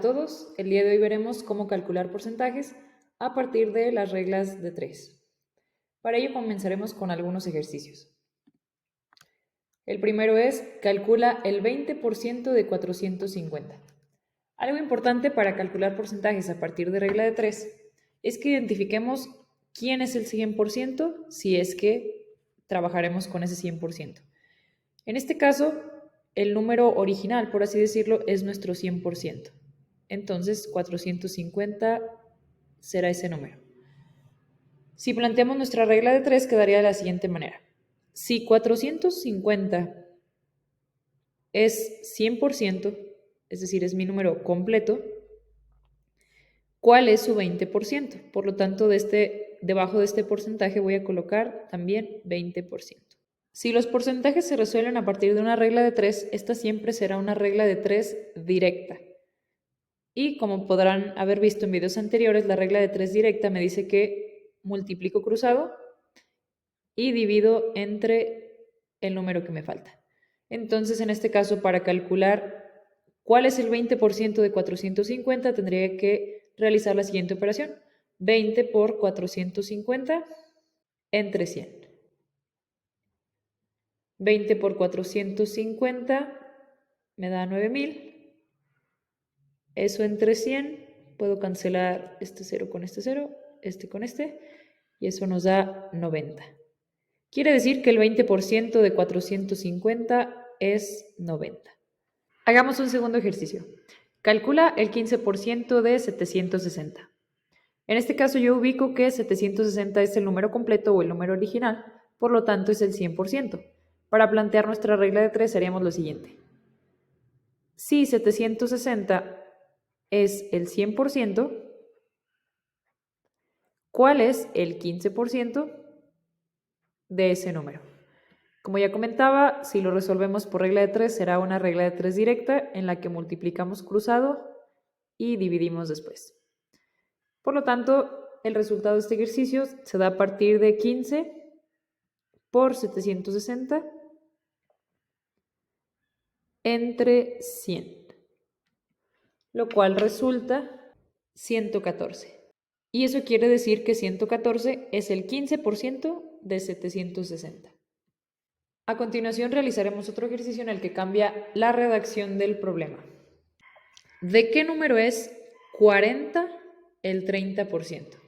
a todos, el día de hoy veremos cómo calcular porcentajes a partir de las reglas de 3. Para ello comenzaremos con algunos ejercicios. El primero es, calcula el 20% de 450. Algo importante para calcular porcentajes a partir de regla de 3 es que identifiquemos quién es el 100% si es que trabajaremos con ese 100%. En este caso, el número original, por así decirlo, es nuestro 100%. Entonces, 450 será ese número. Si planteamos nuestra regla de 3, quedaría de la siguiente manera. Si 450 es 100%, es decir, es mi número completo, ¿cuál es su 20%? Por lo tanto, debajo de este porcentaje voy a colocar también 20%. Si los porcentajes se resuelven a partir de una regla de 3, esta siempre será una regla de 3 directa. Y como podrán haber visto en videos anteriores, la regla de 3 directa me dice que multiplico cruzado y divido entre el número que me falta. Entonces, en este caso, para calcular cuál es el 20% de 450, tendría que realizar la siguiente operación. 20 por 450 entre 100. 20 por 450 me da 9000. Eso entre 100, puedo cancelar este 0 con este 0, este con este, y eso nos da 90. Quiere decir que el 20% de 450 es 90. Hagamos un segundo ejercicio. Calcula el 15% de 760. En este caso yo ubico que 760 es el número completo o el número original, por lo tanto es el 100%. Para plantear nuestra regla de 3 haríamos lo siguiente. Si 760 es el 100%, ¿cuál es el 15% de ese número? Como ya comentaba, si lo resolvemos por regla de 3, será una regla de 3 directa en la que multiplicamos cruzado y dividimos después. Por lo tanto, el resultado de este ejercicio se da a partir de 15 por 760 entre 100, lo cual resulta 114. Y eso quiere decir que 114 es el 15% de 760. A continuación realizaremos otro ejercicio en el que cambia la redacción del problema. ¿De qué número es 40 el 30%?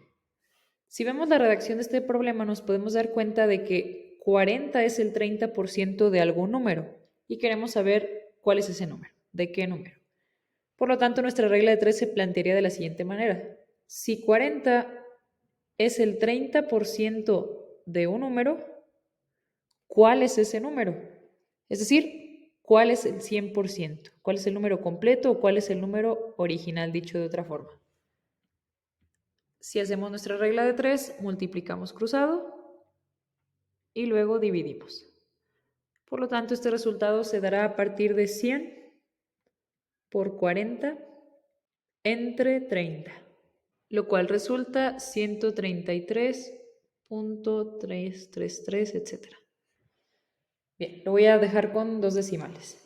Si vemos la redacción de este problema nos podemos dar cuenta de que 40 es el 30% de algún número y queremos saber cuál es ese número, de qué número. Por lo tanto, nuestra regla de 3 se plantearía de la siguiente manera. Si 40 es el 30% de un número, ¿cuál es ese número? Es decir, ¿cuál es el 100%? ¿Cuál es el número completo o cuál es el número original, dicho de otra forma? Si hacemos nuestra regla de 3, multiplicamos cruzado y luego dividimos. Por lo tanto, este resultado se dará a partir de 100 por 40 entre 30, lo cual resulta 133.333, etc. Bien, lo voy a dejar con dos decimales.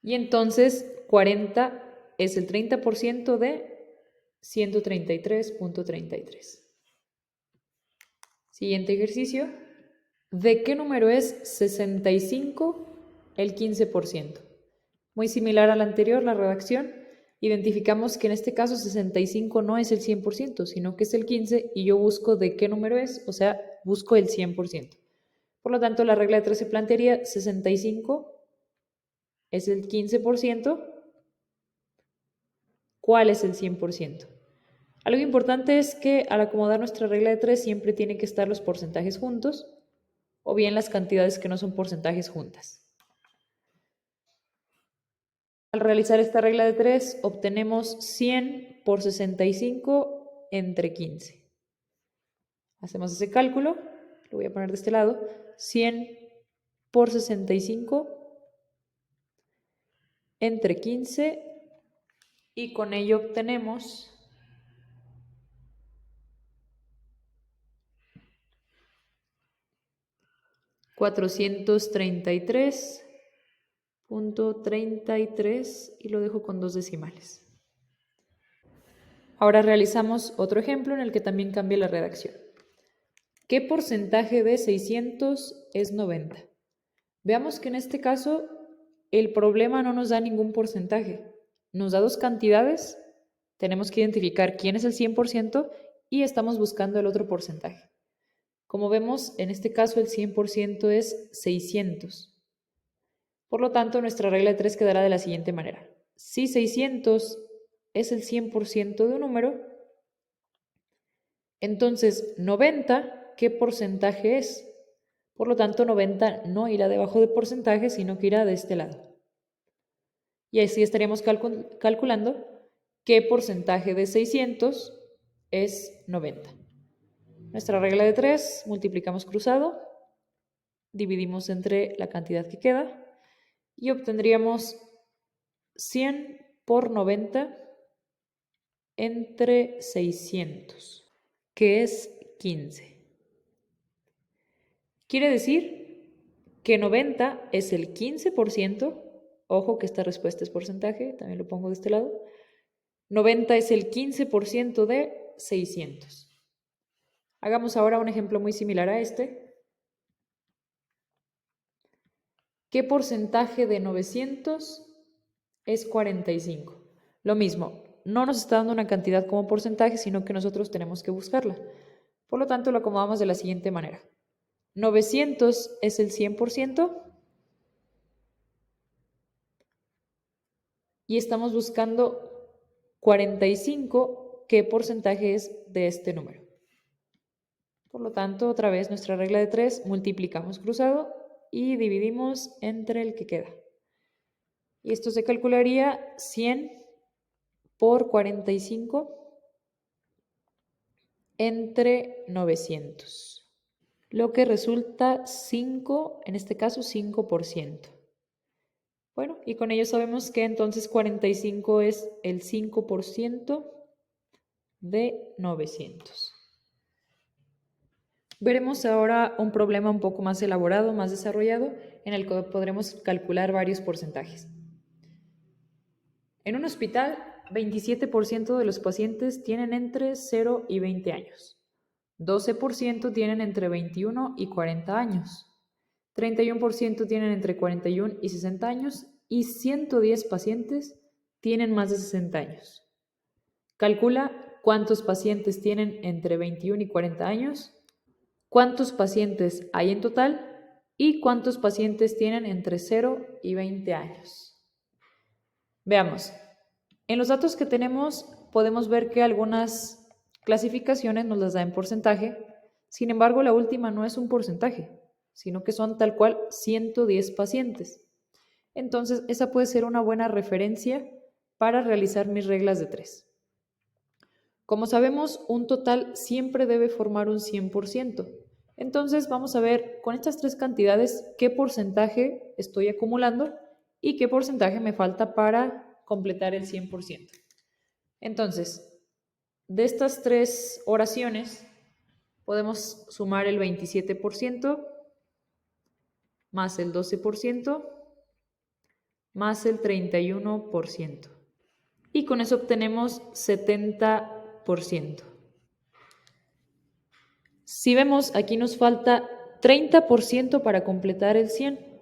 Y entonces 40 es el 30% de 133.33. Siguiente ejercicio. ¿De qué número es 65 el 15%? Muy similar al anterior, la redacción. Identificamos que en este caso 65 no es el 100%, sino que es el 15% y yo busco de qué número es, o sea, busco el 100%. Por lo tanto, la regla de 3 se plantearía 65 es el 15%. ¿Cuál es el 100%? Algo importante es que al acomodar nuestra regla de 3 siempre tienen que estar los porcentajes juntos o bien las cantidades que no son porcentajes juntas. Al realizar esta regla de 3 obtenemos 100 por 65 entre 15. Hacemos ese cálculo, lo voy a poner de este lado, 100 por 65 entre 15 y con ello obtenemos 433 .33 y lo dejo con 2 decimales. Ahora realizamos otro ejemplo en el que también cambia la redacción. ¿Qué porcentaje de 600 es 90? Veamos que en este caso el problema no nos da ningún porcentaje. Nos da dos cantidades, tenemos que identificar quién es el 100% y estamos buscando el otro porcentaje. Como vemos, en este caso el 100% es 600. Por lo tanto, nuestra regla de 3 quedará de la siguiente manera. Si 600 es el 100% de un número, entonces 90, ¿qué porcentaje es? Por lo tanto, 90 no irá debajo de porcentaje, sino que irá de este lado. Y así estaríamos calculando qué porcentaje de 600 es 90. Nuestra regla de 3, multiplicamos cruzado, dividimos entre la cantidad que queda y obtendríamos 100 por 90 entre 600, que es 15. Quiere decir que 90 es el 15%, ojo que esta respuesta es porcentaje, también lo pongo de este lado, 90 es el 15% de 600. Hagamos ahora un ejemplo muy similar a este. ¿Qué porcentaje de 900 es 45? Lo mismo, no nos está dando una cantidad como porcentaje, sino que nosotros tenemos que buscarla. Por lo tanto, lo acomodamos de la siguiente manera. 900 es el 100% y estamos buscando 45, ¿qué porcentaje es de este número? Por lo tanto, otra vez nuestra regla de 3, multiplicamos cruzado y dividimos entre el que queda. Y esto se calcularía 100 por 45 entre 900, lo que resulta 5, en este caso 5%. Bueno, y con ello sabemos que entonces 45 es el 5% de 900. Veremos ahora un problema un poco más elaborado, más desarrollado, en el que podremos calcular varios porcentajes. En un hospital, 27% de los pacientes tienen entre 0 y 20 años. 12% tienen entre 21 y 40 años. 31% tienen entre 41 y 60 años y 110 pacientes tienen más de 60 años. Calcula cuántos pacientes tienen entre 21 y 40 años, cuántos pacientes hay en total y cuántos pacientes tienen entre 0 y 20 años. Veamos, en los datos que tenemos podemos ver que algunas clasificaciones nos las da en porcentaje, sin embargo la última no es un porcentaje, sino que son tal cual 110 pacientes. Entonces esa puede ser una buena referencia para realizar mis reglas de 3. Como sabemos, un total siempre debe formar un 100%. Entonces vamos a ver con estas tres cantidades qué porcentaje estoy acumulando y qué porcentaje me falta para completar el 100%. Entonces, de estas tres oraciones podemos sumar el 27% más el 12% más el 31%. Y con eso obtenemos 70%. Si vemos, aquí nos falta 30% para completar el 100.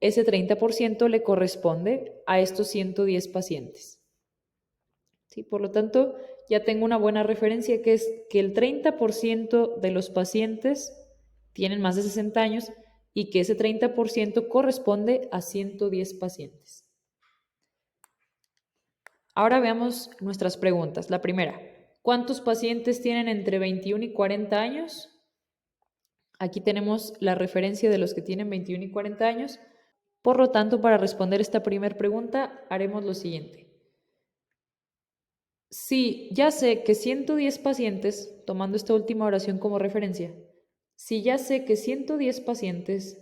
Ese 30% le corresponde a estos 110 pacientes. ¿Sí? Por lo tanto, ya tengo una buena referencia que es que el 30% de los pacientes tienen más de 60 años y que ese 30% corresponde a 110 pacientes. Ahora veamos nuestras preguntas. La primera, ¿cuántos pacientes tienen entre 21 y 40 años? Aquí tenemos la referencia de los que tienen 21 y 40 años. Por lo tanto, para responder esta primera pregunta, haremos lo siguiente. Si ya sé que 110 pacientes, tomando esta última oración como referencia, si ya sé que 110 pacientes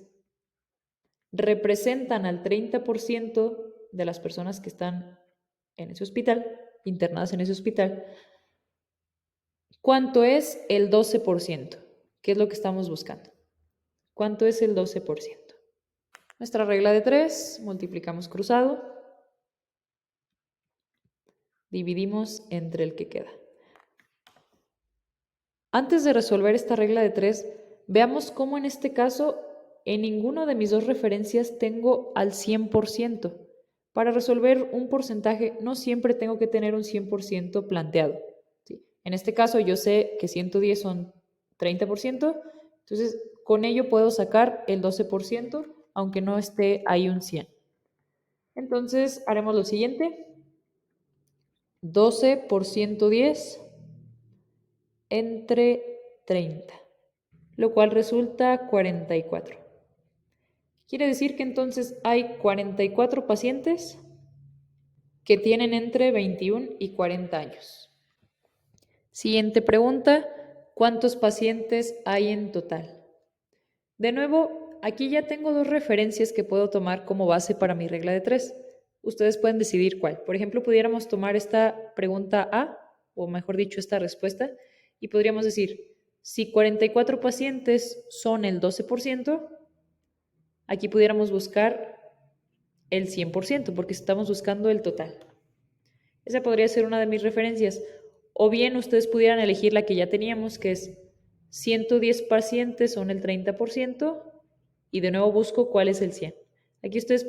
representan al 30% de las personas que están en ese hospital, internadas en ese hospital, ¿cuánto es el 12%? ¿Qué es lo que estamos buscando? ¿Cuánto es el 12%? Nuestra regla de 3, multiplicamos cruzado, dividimos entre el que queda. Antes de resolver esta regla de 3, veamos cómo en este caso en ninguno de mis dos referencias tengo al 100%. Para resolver un porcentaje no siempre tengo que tener un 100% planteado. ¿Sí? En este caso yo sé que 110 son 30%, entonces con ello puedo sacar el 12%, aunque no esté ahí un 100. Entonces haremos lo siguiente. 12 por 110 entre 30, lo cual resulta 44. Quiere decir que entonces hay 44 pacientes que tienen entre 21 y 40 años. Siguiente pregunta, ¿cuántos pacientes hay en total? De nuevo, aquí ya tengo dos referencias que puedo tomar como base para mi regla de 3. Ustedes pueden decidir cuál. Por ejemplo, pudiéramos tomar esta pregunta A, o mejor dicho, esta respuesta, y podríamos decir, si 44 pacientes son el 12%, aquí pudiéramos buscar el 100%, porque estamos buscando el total. Esa podría ser una de mis referencias. O bien ustedes pudieran elegir la que ya teníamos, que es 110 pacientes son el 30%, y de nuevo busco cuál es el 100. Aquí ustedes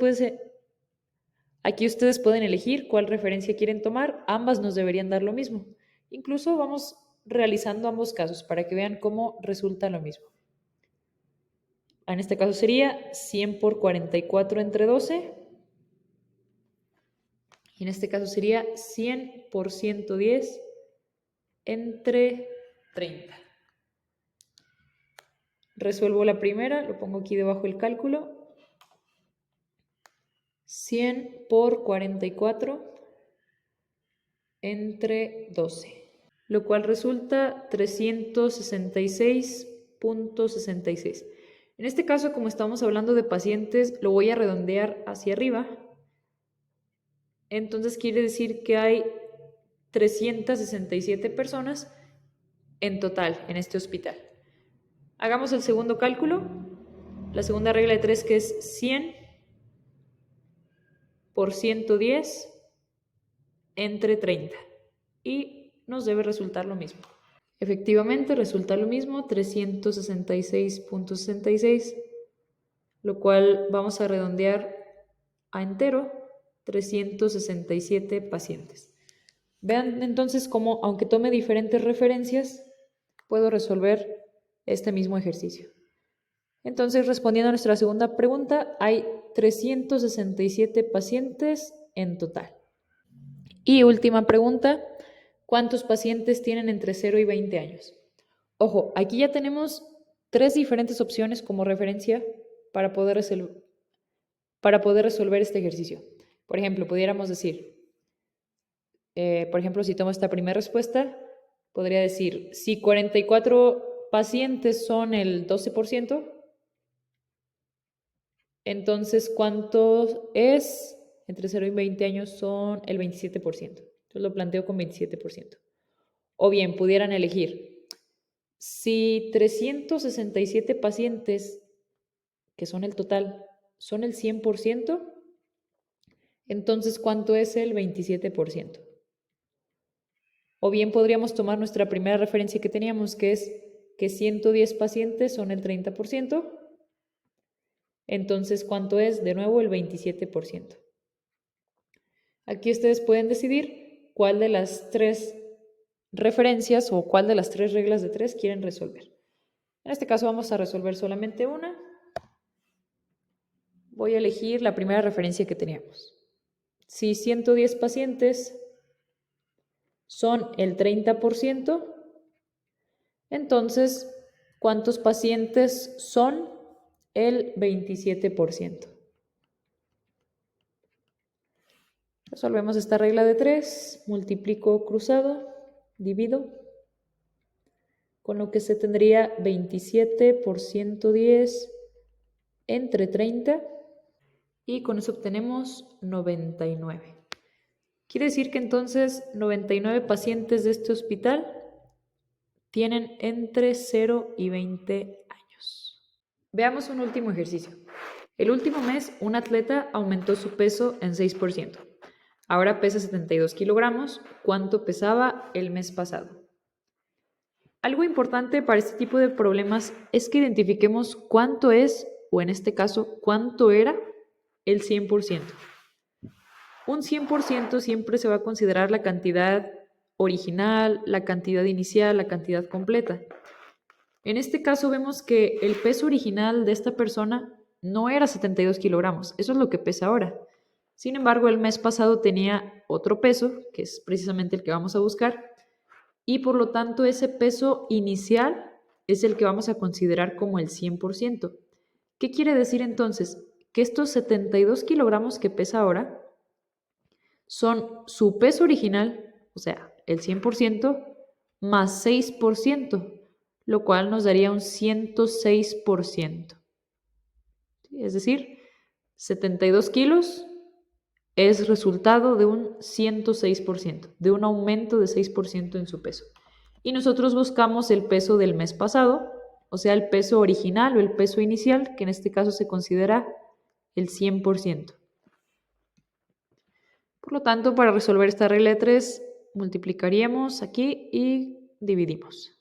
pueden elegir cuál referencia quieren tomar. Ambas nos deberían dar lo mismo. Incluso vamos realizando ambos casos para que vean cómo resulta lo mismo. En este caso sería 100 por 44 entre 12. Y en este caso sería 100 por 110 entre 30. Resuelvo la primera, lo pongo aquí debajo del cálculo. 100 por 44 entre 12, lo cual resulta 366.66. En este caso, como estamos hablando de pacientes, lo voy a redondear hacia arriba. Entonces quiere decir que hay 367 personas en total en este hospital. Hagamos el segundo cálculo. La segunda regla de 3, que es 100 por 110 entre 30. Y nos debe resultar lo mismo. Efectivamente, resulta lo mismo, 366.66, lo cual vamos a redondear a entero, 367 pacientes. Vean entonces cómo, aunque tome diferentes referencias, puedo resolver este mismo ejercicio. Entonces, respondiendo a nuestra segunda pregunta, hay 367 pacientes en total. Y última pregunta, ¿cuántos pacientes tienen entre 0 y 20 años? Ojo, aquí ya tenemos tres diferentes opciones como referencia para poder resolver este ejercicio. Por ejemplo, pudiéramos decir, si tomo esta primera respuesta, podría decir, si 44 pacientes son el 12%, entonces, ¿cuánto es? Entre 0 y 20 años son el 27%. Entonces lo planteo con 27%. O bien, pudieran elegir, si 367 pacientes, que son el total, son el 100%, entonces, ¿cuánto es el 27%? O bien podríamos tomar nuestra primera referencia que teníamos, que es que 110 pacientes son el 30%. Entonces, ¿cuánto es? De nuevo, el 27%. Aquí ustedes pueden decidir cuál de las tres referencias o cuál de las tres reglas de 3 quieren resolver. En este caso vamos a resolver solamente una. Voy a elegir la primera referencia que teníamos. Si 110 pacientes son el 30%, entonces, ¿cuántos pacientes son el 27%? Resolvemos esta regla de 3, multiplico cruzado, divido, con lo que se tendría 27 por 110 entre 30, y con eso obtenemos 99. Quiere decir que entonces 99 pacientes de este hospital tienen entre 0 y 20 años. Veamos un último ejercicio. El último mes, un atleta aumentó su peso en 6%. Ahora pesa 72 kilogramos. ¿Cuánto pesaba el mes pasado? Algo importante para este tipo de problemas es que identifiquemos cuánto es, o en este caso, cuánto era el 100%. Un 100% siempre se va a considerar la cantidad original, la cantidad inicial, la cantidad completa. En este caso vemos que el peso original de esta persona no era 72 kilogramos, eso es lo que pesa ahora. Sin embargo, el mes pasado tenía otro peso, que es precisamente el que vamos a buscar, y por lo tanto ese peso inicial es el que vamos a considerar como el 100%. ¿Qué quiere decir entonces? Que estos 72 kilogramos que pesa ahora son su peso original, o sea, el 100%, más 6%, lo cual nos daría un 106%. Es decir, 72 kilos es resultado de un 106%, de un aumento de 6% en su peso. Y nosotros buscamos el peso del mes pasado, o sea, el peso original o el peso inicial, que en este caso se considera el 100%. Por lo tanto, para resolver esta regla de 3, multiplicaríamos aquí y dividimos.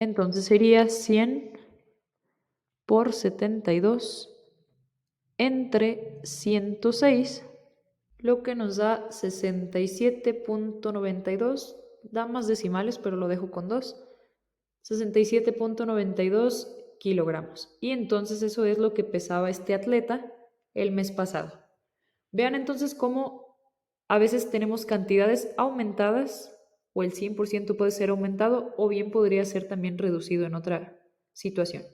Entonces sería 100 por 72 entre 106, lo que nos da 67.92. Da más decimales, pero lo dejo con 2. 67.92 kilogramos. Y entonces eso es lo que pesaba este atleta el mes pasado. Vean entonces cómo a veces tenemos cantidades aumentadas, o el 100% puede ser aumentado, o bien podría ser también reducido en otra situación.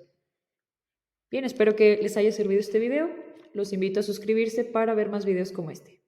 Bien, espero que les haya servido este video. Los invito a suscribirse para ver más videos como este.